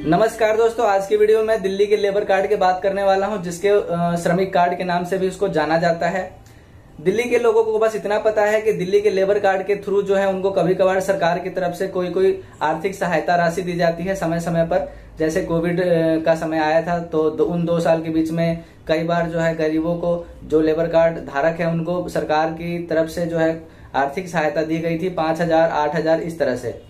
नमस्कार दोस्तों, आज की वीडियो में दिल्ली के लेबर कार्ड की बात करने वाला हूं, जिसके श्रमिक कार्ड के नाम से भी इसको जाना जाता है। दिल्ली के लोगों को बस इतना पता है कि दिल्ली के लेबर कार्ड के थ्रू जो है उनको कभी कभार सरकार की तरफ से कोई आर्थिक सहायता राशि दी जाती है समय समय पर। जैसे कोविड का समय आया था तो उन 2 साल के बीच में कई बार जो है गरीबों को, जो लेबर कार्ड धारक है, उनको सरकार की तरफ से जो है आर्थिक सहायता दी गई थी 5,000, 8,000 इस तरह से।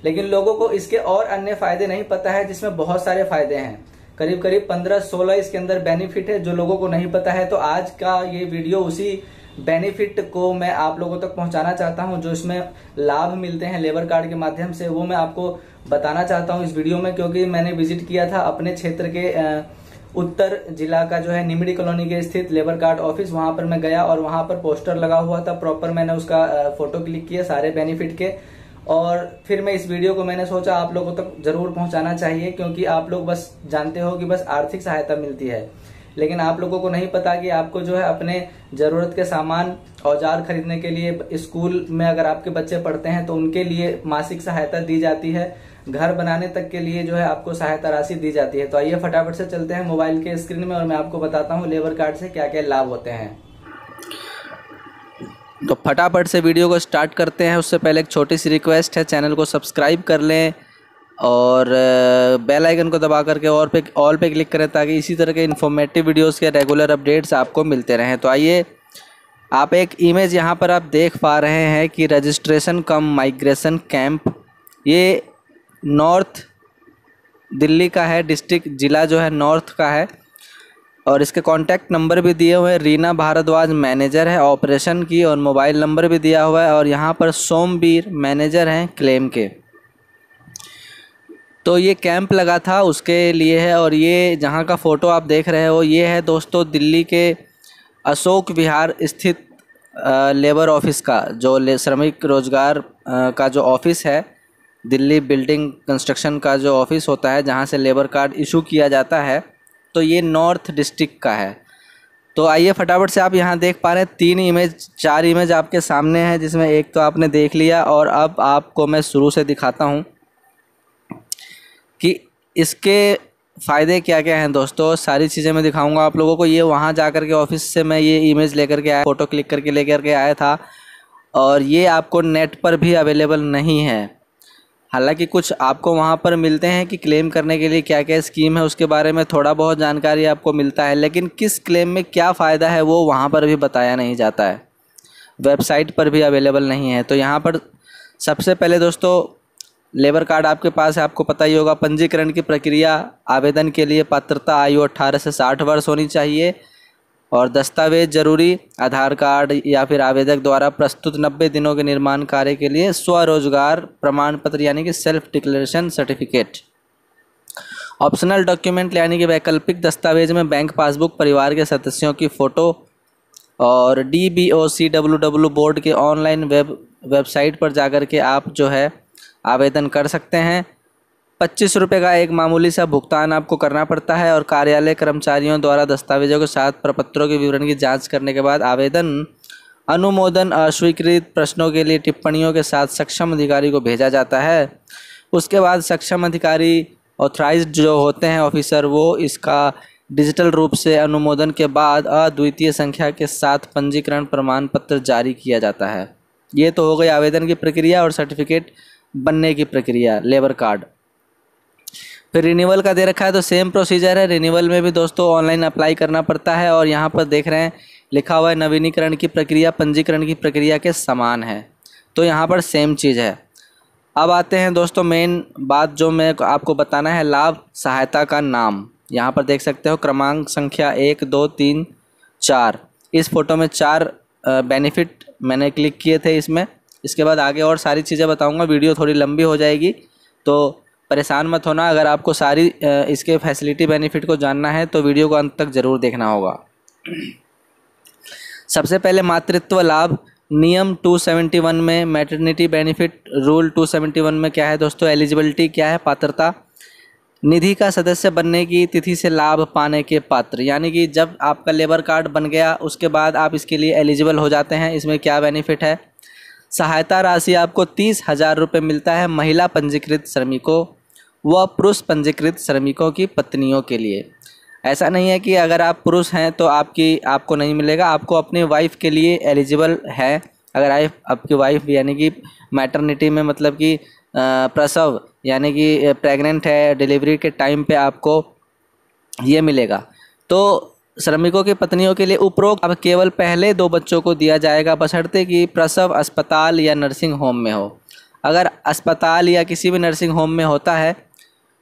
लेकिन लोगों को इसके और अन्य फायदे नहीं पता है, जिसमें बहुत सारे फायदे हैं। करीब करीब 15-16 इसके अंदर बेनिफिट है जो लोगों को नहीं पता है। तो आज का ये वीडियो उसी बेनिफिट को मैं आप लोगों तक पहुंचाना चाहता हूं, जो इसमें लाभ मिलते हैं लेबर कार्ड के माध्यम से, वो मैं आपको बताना चाहता हूं इस वीडियो में। क्योंकि मैंने विजिट किया था अपने क्षेत्र के उत्तर जिला का जो है निमड़ी कॉलोनी के स्थित लेबर कार्ड ऑफिस, वहां पर मैं गया और वहां पर पोस्टर लगा हुआ था। प्रॉपर मैंने उसका फोटो क्लिक किया सारे बेनिफिट के, और फिर मैं इस वीडियो को मैंने सोचा आप लोगों तक जरूर पहुंचाना चाहिए। क्योंकि आप लोग बस जानते हो कि बस आर्थिक सहायता मिलती है, लेकिन आप लोगों को नहीं पता कि आपको जो है अपने जरूरत के सामान, औजार खरीदने के लिए, स्कूल में अगर आपके बच्चे पढ़ते हैं तो उनके लिए मासिक सहायता दी जाती है, घर बनाने तक के लिए जो है आपको सहायता राशि दी जाती है। तो आइए फटाफट से चलते हैं मोबाइल के स्क्रीन में और मैं आपको बताता हूँ लेबर कार्ड से क्या क्या लाभ होते हैं। तो फटाफट से वीडियो को स्टार्ट करते हैं। उससे पहले एक छोटी सी रिक्वेस्ट है, चैनल को सब्सक्राइब कर लें और बेल आइकन को दबा करके ऑल पे क्लिक करें, ताकि इसी तरह के इन्फॉर्मेटिव वीडियोस के रेगुलर अपडेट्स आपको मिलते रहें। तो आइए, आप एक इमेज यहाँ पर आप देख पा रहे हैं कि रजिस्ट्रेशन कम माइग्रेशन कैंप, ये नॉर्थ दिल्ली का है, डिस्ट्रिक्ट जिला जो है नॉर्थ का है। और इसके कॉन्टैक्ट नंबर भी दिए हुए हैं। रीना भारद्वाज मैनेजर है ऑपरेशन की, और मोबाइल नंबर भी दिया हुआ है। और यहाँ पर सोमवीर मैनेजर हैं क्लेम के। तो ये कैंप लगा था उसके लिए है। और ये जहाँ का फ़ोटो आप देख रहे हो, ये है दोस्तों दिल्ली के अशोक विहार स्थित लेबर ऑफिस का, जो श्रमिक रोजगार का जो ऑफिस है, दिल्ली बिल्डिंग कंस्ट्रक्शन का जो ऑफिस होता है जहाँ से लेबर कार्ड इशू किया जाता है। तो ये नॉर्थ डिस्ट्रिक्ट का है। तो आइए फटाफट से, आप यहाँ देख पा रहे हैं 4 इमेज आपके सामने हैं, जिसमें एक तो आपने देख लिया। और अब आपको मैं शुरू से दिखाता हूँ कि इसके फ़ायदे क्या क्या हैं। दोस्तों सारी चीज़ें मैं दिखाऊंगा आप लोगों को। ये वहाँ जा कर के ऑफिस से मैं ये इमेज लेकर के आया, फ़ोटो क्लिक करके लेकर के आया था। और ये आपको नेट पर भी अवेलेबल नहीं है। हालांकि कुछ आपको वहाँ पर मिलते हैं कि क्लेम करने के लिए क्या क्या स्कीम है, उसके बारे में थोड़ा बहुत जानकारी आपको मिलता है। लेकिन किस क्लेम में क्या फ़ायदा है वो वहाँ पर भी बताया नहीं जाता है, वेबसाइट पर भी अवेलेबल नहीं है। तो यहाँ पर सबसे पहले दोस्तों, लेबर कार्ड आपके पास है, आपको पता ही होगा। पंजीकरण की प्रक्रिया, आवेदन के लिए पात्रता आयु 18 से 60 वर्ष होनी चाहिए। और दस्तावेज जरूरी, आधार कार्ड या फिर आवेदक द्वारा प्रस्तुत 90 दिनों के निर्माण कार्य के लिए स्वरोजगार प्रमाण पत्र यानी कि self declaration certificate. Optional document यानी कि वैकल्पिक दस्तावेज में बैंक पासबुक, परिवार के सदस्यों की फ़ोटो। और DBOCWW बोर्ड के ऑनलाइन वेबसाइट पर जाकर के आप जो है आवेदन कर सकते हैं। 25 रुपये का एक मामूली सा भुगतान आपको करना पड़ता है। और कार्यालय कर्मचारियों द्वारा दस्तावेजों के साथ प्रपत्रों के विवरण की जांच करने के बाद आवेदन अनुमोदन अस्वीकृत प्रश्नों के लिए टिप्पणियों के साथ सक्षम अधिकारी को भेजा जाता है। उसके बाद सक्षम अधिकारी, ऑथराइज्ड जो होते हैं ऑफिसर, वो इसका डिजिटल रूप से अनुमोदन के बाद अद्वितीय संख्या के साथ पंजीकरण प्रमाण पत्र जारी किया जाता है। ये तो हो गई आवेदन की प्रक्रिया और सर्टिफिकेट बनने की प्रक्रिया, लेबर कार्ड। फिर रिन्यूअल का दे रखा है, तो सेम प्रोसीजर है। रिन्यूअल में भी दोस्तों ऑनलाइन अप्लाई करना पड़ता है। और यहाँ पर देख रहे हैं लिखा हुआ है नवीनीकरण की प्रक्रिया पंजीकरण की प्रक्रिया के समान है। तो यहाँ पर सेम चीज़ है। अब आते हैं दोस्तों मेन बात जो मैं आपको बताना है, लाभ सहायता का नाम। यहाँ पर देख सकते हो क्रमांक संख्या 1, 2, 3, 4। इस फोटो में 4 बेनिफिट मैंने क्लिक किए थे इसमें। इसके बाद आगे और सारी चीज़ें बताऊँगा, वीडियो थोड़ी लंबी हो जाएगी, तो परेशान मत होना। अगर आपको सारी इसके फैसिलिटी बेनिफिट को जानना है तो वीडियो को अंत तक ज़रूर देखना होगा। सबसे पहले मातृत्व लाभ, नियम 271 में मैटरनिटी बेनिफिट रूल 271 में क्या है दोस्तों, एलिजिबिलिटी क्या है, पात्रता। निधि का सदस्य बनने की तिथि से लाभ पाने के पात्र, यानी कि जब आपका लेबर कार्ड बन गया उसके बाद आप इसके लिए एलिजिबल हो जाते हैं। इसमें क्या बेनिफिट है, सहायता राशि आपको 30,000 रुपये मिलता है महिला पंजीकृत श्रमिकों व पुरुष पंजीकृत श्रमिकों की पत्नियों के लिए। ऐसा नहीं है कि अगर आप पुरुष हैं तो आपको नहीं मिलेगा, आपको अपनी वाइफ के लिए एलिजिबल है। अगर आपकी वाइफ यानी कि मैटरनिटी में मतलब कि प्रसव यानी कि प्रेग्नेंट है, डिलीवरी के टाइम पे आपको ये मिलेगा। तो श्रमिकों की पत्नियों के लिए उपरोक्त अब केवल पहले 2 बच्चों को दिया जाएगा, बशर्ते कि प्रसव अस्पताल या नर्सिंग होम में हो। अगर अस्पताल या किसी भी नर्सिंग होम में होता है,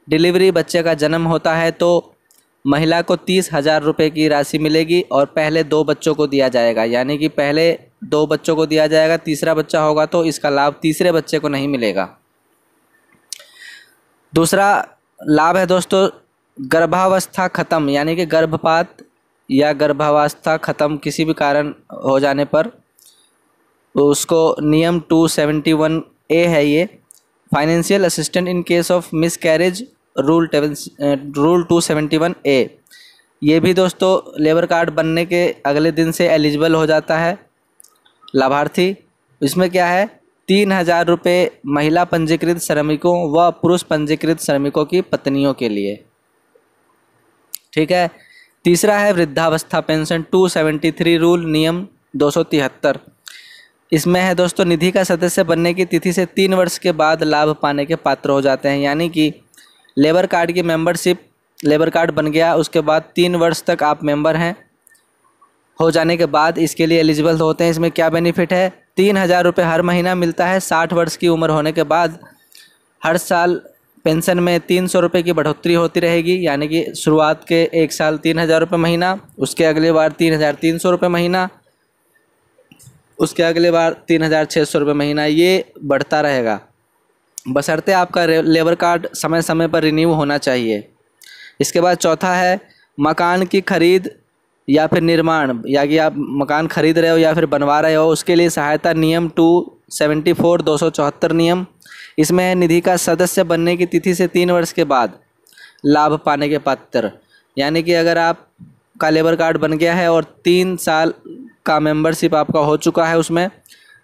डिलीवरी बच्चे का जन्म होता है, तो महिला को 30,000 रुपये की राशि मिलेगी और पहले 2 बच्चों को दिया जाएगा। यानी कि पहले 2 बच्चों को दिया जाएगा, तीसरा बच्चा होगा तो इसका लाभ तीसरे बच्चे को नहीं मिलेगा। दूसरा लाभ है दोस्तों गर्भावस्था खत्म, यानी कि गर्भपात या गर्भावस्था खत्म किसी भी कारण हो जाने पर उसको नियम 271A है ये, financial assistant in case of miss carriage rule 271A। ये भी दोस्तों लेबर कार्ड बनने के अगले दिन से एलिजिबल हो जाता है लाभार्थी। इसमें क्या है, 3,000 रुपये महिला पंजीकृत श्रमिकों व पुरुष पंजीकृत श्रमिकों की पत्नियों के लिए। ठीक है। तीसरा है वृद्धावस्था पेंशन 273 रूल नियम 273। इसमें है दोस्तों निधि का सदस्य बनने की तिथि से 3 वर्ष के बाद लाभ पाने के पात्र हो जाते हैं। यानी कि लेबर कार्ड की मेंबरशिप, लेबर कार्ड बन गया उसके बाद 3 वर्ष तक आप मेंबर हैं, हो जाने के बाद इसके लिए एलिजिबल होते हैं। इसमें क्या बेनिफिट है, 3,000 रुपये हर महीना मिलता है। 60 वर्ष की उम्र होने के बाद हर साल पेंशन में 300 रुपये की बढ़ोतरी होती रहेगी। यानी कि शुरुआत के 1 साल 3,000 रुपये महीना, उसके अगले बार 3,300 रुपये महीना, उसके अगले बार 3,600 रुपये महीना, ये बढ़ता रहेगा बशर्ते आपका लेबर कार्ड समय समय पर रिन्यू होना चाहिए। इसके बाद चौथा है मकान की खरीद या फिर निर्माण, या कि आप मकान खरीद रहे हो या फिर बनवा रहे हो, उसके लिए सहायता नियम 274 नियम। इसमें निधि का सदस्य बनने की तिथि से 3 वर्ष के बाद लाभ पाने के पात्र। यानी कि अगर आपका लेबर कार्ड बन गया है और 3 साल का मेंबरशिप आपका हो चुका है उसमें,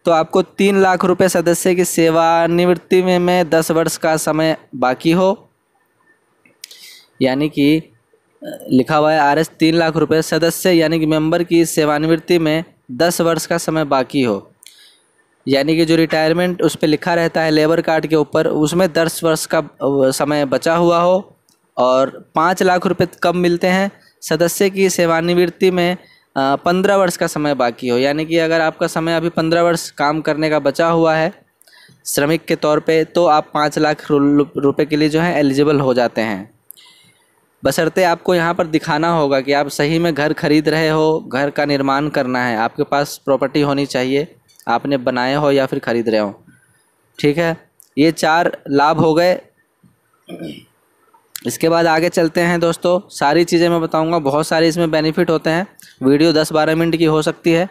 तो आपको 3 लाख रुपए सदस्य की सेवानिवृत्ति में 10 वर्ष का समय बाकी हो। यानी कि लिखा हुआ है RS 3 लाख रुपए सदस्य यानी कि मेंबर की सेवानिवृत्ति में 10 वर्ष का समय बाकी हो। यानी कि जो रिटायरमेंट उस पर लिखा रहता है लेबर कार्ड के ऊपर, उसमें 10 वर्ष का समय बचा हुआ हो और 5 लाख रुपए कम मिलते हैं। सदस्य की सेवानिवृत्ति में 15 वर्ष का समय बाकी हो। यानी कि अगर आपका समय अभी 15 वर्ष काम करने का बचा हुआ है श्रमिक के तौर पे, तो आप 5 लाख रुपए के लिए जो है एलिजिबल हो जाते हैं। बशर्ते आपको यहाँ पर दिखाना होगा कि आप सही में घर खरीद रहे हो, घर का निर्माण करना है, आपके पास प्रॉपर्टी होनी चाहिए, आपने बनाए हो या फिर खरीद रहे हो। ठीक है, ये 4 लाभ हो गए। इसके बाद आगे चलते हैं दोस्तों, सारी चीज़ें मैं बताऊंगा, बहुत सारे इसमें बेनिफिट होते हैं, वीडियो 10-12 मिनट की हो सकती है।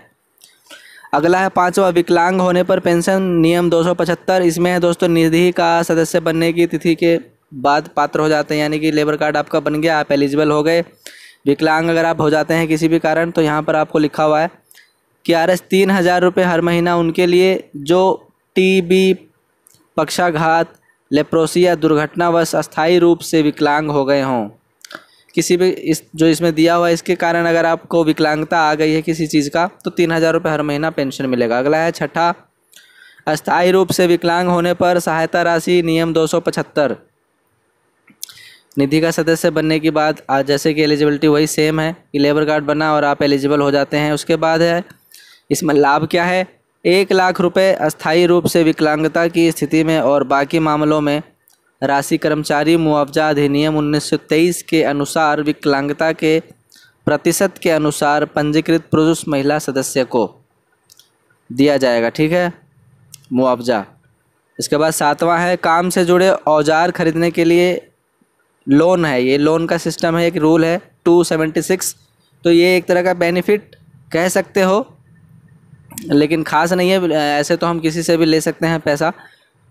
अगला है 5वां विकलांग होने पर पेंशन नियम 275। इसमें है दोस्तों निधि का सदस्य बनने की तिथि के बाद पात्र हो जाते हैं। यानी कि लेबर कार्ड आपका बन गया, आप एलिजिबल हो गए। विकलांग अगर आप हो जाते हैं किसी भी कारण, तो यहाँ पर आपको लिखा हुआ है कि RS 3,000 रुपये हर महीना उनके लिए जो TB, पक्षाघात, लेप्रोसी या दुर्घटनावश अस्थायी रूप से विकलांग हो गए हों। किसी भी इसमें दिया हुआ है इसके कारण अगर आपको विकलांगता आ गई है किसी चीज़ का, तो 3,000 रुपये हर महीना पेंशन मिलेगा। अगला है 6ठा अस्थायी रूप से विकलांग होने पर सहायता राशि नियम 275। निधि का सदस्य बनने के बाद आज जैसे कि एलिजिबिलिटी वही सेम है कि लेबर कार्ड बना और आप एलिजिबल हो जाते हैं। उसके बाद है इसमें लाभ क्या है, 1 लाख रुपए अस्थायी रूप से विकलांगता की स्थिति में और बाकी मामलों में राशि कर्मचारी मुआवजा अधिनियम 1923 के अनुसार विकलांगता के प्रतिशत के अनुसार पंजीकृत पुरुष महिला सदस्य को दिया जाएगा। ठीक है, मुआवजा। इसके बाद 7वां है काम से जुड़े औजार खरीदने के लिए लोन है। ये लोन का सिस्टम है, एक रूल है 276। तो ये एक तरह का बेनिफिट कह सकते हो, लेकिन ख़ास नहीं है। ऐसे तो हम किसी से भी ले सकते हैं पैसा।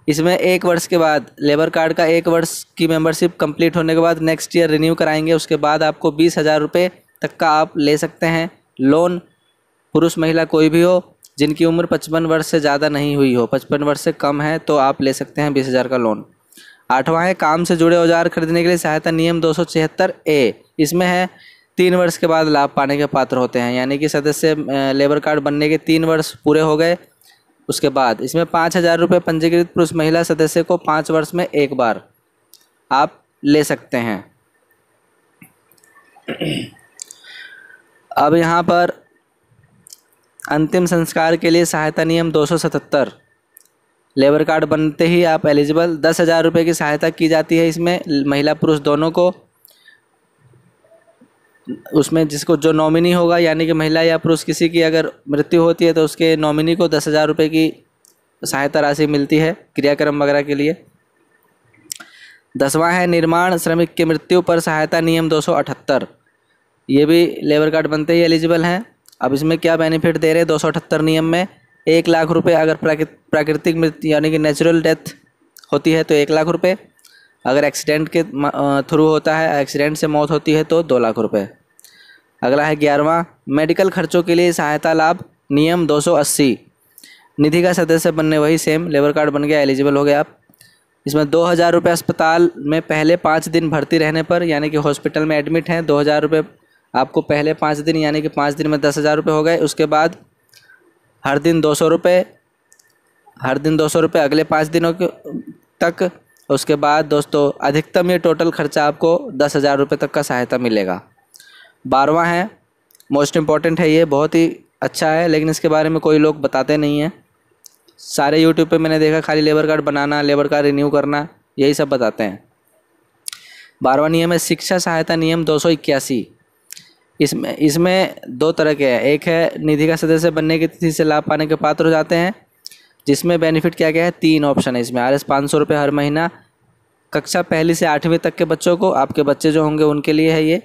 इसमें 1 वर्ष के बाद लेबर कार्ड का 1 वर्ष की मेंबरशिप कंप्लीट होने के बाद नेक्स्ट ईयर रिन्यू कराएंगे, उसके बाद आपको 20,000 रुपये तक का आप ले सकते हैं लोन। पुरुष महिला कोई भी हो जिनकी उम्र 55 वर्ष से ज़्यादा नहीं हुई हो, 55 वर्ष से कम है, तो आप ले सकते हैं 20,000 का लोन। 8वां है काम से जुड़े औजार खरीदने के लिए सहायता नियम 276A। इसमें है 3 वर्ष के बाद लाभ पाने के पात्र होते हैं, यानी कि सदस्य लेबर कार्ड बनने के 3 वर्ष पूरे हो गए उसके बाद इसमें 5,000 रुपये पंजीकृत पुरुष महिला सदस्य को 5 वर्ष में एक बार आप ले सकते हैं। अब यहाँ पर अंतिम संस्कार के लिए सहायता नियम 277, लेबर कार्ड बनते ही आप एलिजिबल 10,000 रुपये की सहायता की जाती है। इसमें महिला पुरुष दोनों को, उसमें जिसको जो नॉमिनी होगा, यानी कि महिला या पुरुष किसी की अगर मृत्यु होती है तो उसके नॉमिनी को 10,000 रुपये की सहायता राशि मिलती है क्रियाक्रम वगैरह के लिए। 10वां है निर्माण श्रमिक की मृत्यु पर सहायता नियम 278, ये भी लेबर कार्ड बनते ही एलिजिबल हैं। अब इसमें क्या बेनिफिट दे रहे हैं 278 नियम में, 1 लाख रुपये अगर प्राकृतिक मृत्यु यानी कि नेचुरल डेथ होती है तो 1 लाख रुपये, अगर एक्सीडेंट के थ्रू होता है, एक्सीडेंट से मौत होती है तो 2 लाख रुपये। अगला है 11वां मेडिकल खर्चों के लिए सहायता लाभ नियम 280, निधि का सदस्य बनने वही सेम लेबर कार्ड बन गया, एलिजिबल हो गए आप। इसमें 2,000 रुपये अस्पताल में पहले 5 दिन भर्ती रहने पर, यानी कि हॉस्पिटल में एडमिट हैं, 2,000 रुपये आपको पहले 5 दिन, यानी कि 5 दिन में 10,000 रुपये हो गए। उसके बाद हर दिन 200 रुपये, हर दिन 200 रुपये अगले 5 दिनों तक। उसके बाद दोस्तों अधिकतम ये टोटल खर्चा आपको 10,000 रुपये तक का सहायता मिलेगा। 12वां है मोस्ट इम्पॉर्टेंट है, ये बहुत ही अच्छा है लेकिन इसके बारे में कोई लोग बताते नहीं हैं। सारे यूट्यूब पे मैंने देखा खाली लेबर कार्ड बनाना, लेबर कार्ड रिन्यू करना, यही सब बताते हैं। 12वां नियम है शिक्षा सहायता नियम 281। इसमें 2 तरह के हैं, एक है निधि का सदस्य बनने की तिथि से लाभ पाने के पात्र हो जाते हैं, जिसमें बेनिफिट क्या क्या है, 3 ऑप्शन है इसमें। RS 500 रुपये हर महीना कक्षा 1 से 8वीं तक के बच्चों को, आपके बच्चे जो होंगे उनके लिए है ये।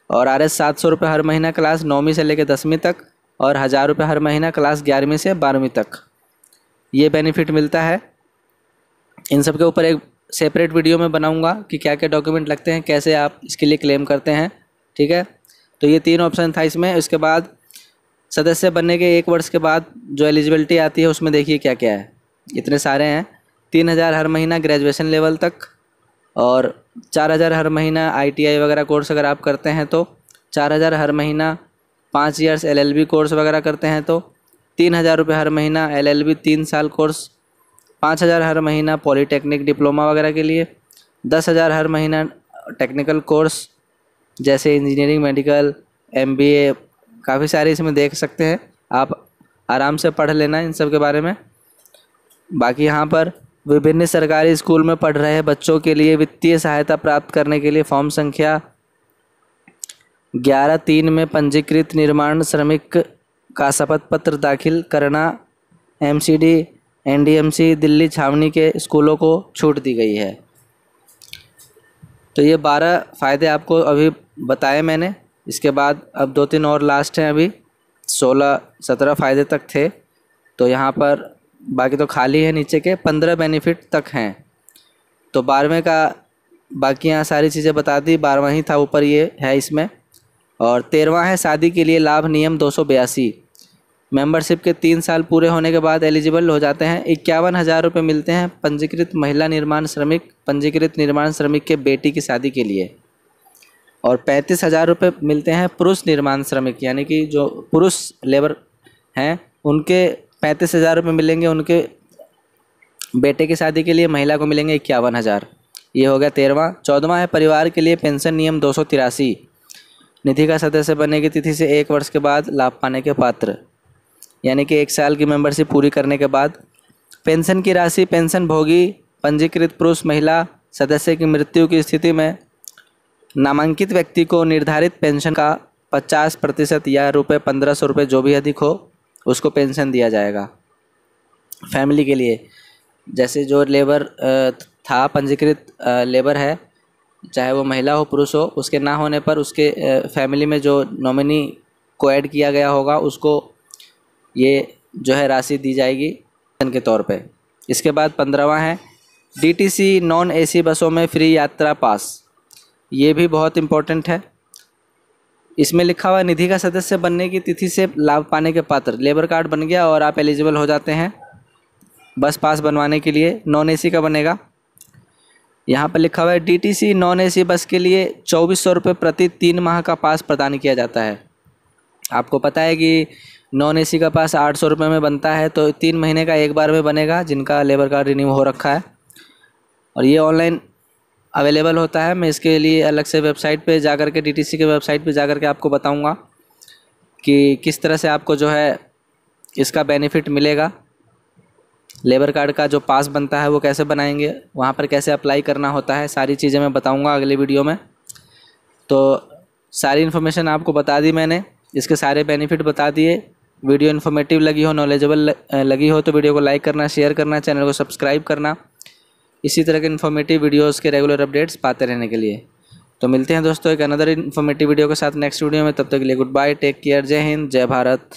और RS 700 रुपये हर महीना क्लास 9वीं से लेकर 10वीं तक, और 1,000 रुपये हर महीना क्लास 11वीं से 12वीं तक ये बेनिफिट मिलता है। इन सब के ऊपर एक सेपरेट वीडियो में बनाऊंगा कि क्या क्या डॉक्यूमेंट लगते हैं, कैसे आप इसके लिए क्लेम करते हैं, ठीक है। तो ये 3 ऑप्शन था इसमें। उसके बाद सदस्य बनने के 1 वर्ष के बाद जो एलिजिबिलिटी आती है उसमें देखिए क्या क्या है, इतने सारे हैं। 3,000 हर महीना ग्रेजुएशन लेवल तक, और 4,000 हर महीना ITI वगैरह कोर्स अगर आप करते हैं तो, 4,000 हर महीना 5 ईयर्स LLB कोर्स वगैरह करते हैं तो, 3,000 रुपये हर महीना LLB 3 साल कोर्स, 5,000 हर महीना पॉलीटेक्निक डिप्लोमा वगैरह के लिए, 10,000 हर महीना टेक्निकल कोर्स जैसे इंजीनियरिंग, मेडिकल, MBA, काफ़ी सारे इसमें देख सकते हैं आप, आराम से पढ़ लेना इन सब के बारे में। बाकी यहाँ पर विभिन्न सरकारी स्कूल में पढ़ रहे बच्चों के लिए वित्तीय सहायता प्राप्त करने के लिए फॉर्म संख्या 11/3 में पंजीकृत निर्माण श्रमिक का शपथ पत्र दाखिल करना MCD NDMC दिल्ली छावनी के स्कूलों को छूट दी गई है। तो ये 12 फ़ायदे आपको अभी बताए मैंने। इसके बाद अब 2-3 और लास्ट हैं, अभी 16-17 फ़ायदे तक थे, तो यहाँ पर बाकी तो खाली है, नीचे के 15 बेनिफिट तक हैं। तो 12वें का बाकी यहाँ सारी चीज़ें बता दी, 12वां ही था ऊपर ये है इसमें। और 13वां है शादी के लिए लाभ नियम 282, मेंबरशिप के 3 साल पूरे होने के बाद एलिजिबल हो जाते हैं। 51,000 रुपये मिलते हैं पंजीकृत महिला निर्माण श्रमिक, पंजीकृत निर्माण श्रमिक के बेटी की शादी के लिए, और 35,000 रुपये मिलते हैं पुरुष निर्माण श्रमिक, यानी कि जो पुरुष लेबर हैं उनके 35,000 रुपये मिलेंगे, उनके बेटे की शादी के लिए महिला को मिलेंगे 51,000। ये हो गया 13वां। 14वां है परिवार के लिए पेंशन नियम 283, निधि का सदस्य बनने की तिथि से 1 वर्ष के बाद लाभ पाने के पात्र, यानी कि 1 साल की मेंबरशिप पूरी करने के बाद पेंशन की राशि पेंशन भोगी पंजीकृत पुरुष महिला सदस्य की मृत्यु की स्थिति में नामांकित व्यक्ति को निर्धारित पेंशन का 50% या रुपये 1,500 रुपये जो भी अधिक हो उसको पेंशन दिया जाएगा फैमिली के लिए। जैसे जो लेबर था पंजीकृत लेबर है, चाहे वो महिला हो पुरुष हो, उसके ना होने पर उसके फैमिली में जो नॉमिनी को ऐड किया गया होगा उसको ये जो है राशि दी जाएगी पेंशन के तौर पे। इसके बाद 15वां है DTC नॉन AC बसों में फ्री यात्रा पास, ये भी बहुत इम्पोर्टेंट है। इसमें लिखा हुआ निधि का सदस्य बनने की तिथि से लाभ पाने के पात्र, लेबर कार्ड बन गया और आप एलिजिबल हो जाते हैं बस पास बनवाने के लिए, नॉन AC का बनेगा। यहाँ पर लिखा हुआ है DTC नॉन AC बस के लिए 2400 रुपये प्रति 3 माह का पास प्रदान किया जाता है। आपको पता है कि नॉन AC का पास 800 रुपये में बनता है, तो 3 महीने का एक बार में बनेगा जिनका लेबर कार्ड रिन्यू हो रखा है। और ये ऑनलाइन अवेलेबल होता है। मैं इसके लिए अलग से वेबसाइट पे जा कर के DTC के वेबसाइट पे जा कर के आपको बताऊंगा कि किस तरह से आपको जो है इसका बेनिफिट मिलेगा। लेबर कार्ड का जो पास बनता है वो कैसे बनाएंगे, वहाँ पर कैसे अप्लाई करना होता है, सारी चीज़ें मैं बताऊंगा अगले वीडियो में। तो सारी इन्फॉर्मेशन आपको बता दी मैंने, इसके सारे बेनिफिट बता दिए। वीडियो इन्फॉर्मेटिव लगी हो, नॉलेजेबल लगी हो तो वीडियो को लाइक करना, शेयर करना, चैनल को सब्सक्राइब करना, इसी तरह के इन्फॉर्मेटिव वीडियोस के रेगुलर अपडेट्स पाते रहने के लिए। तो मिलते हैं दोस्तों एक अनदर इन्फॉर्मेटिव वीडियो के साथ नेक्स्ट वीडियो में। तब तक के लिए गुड बाय, टेक केयर, जय हिंद, जय भारत।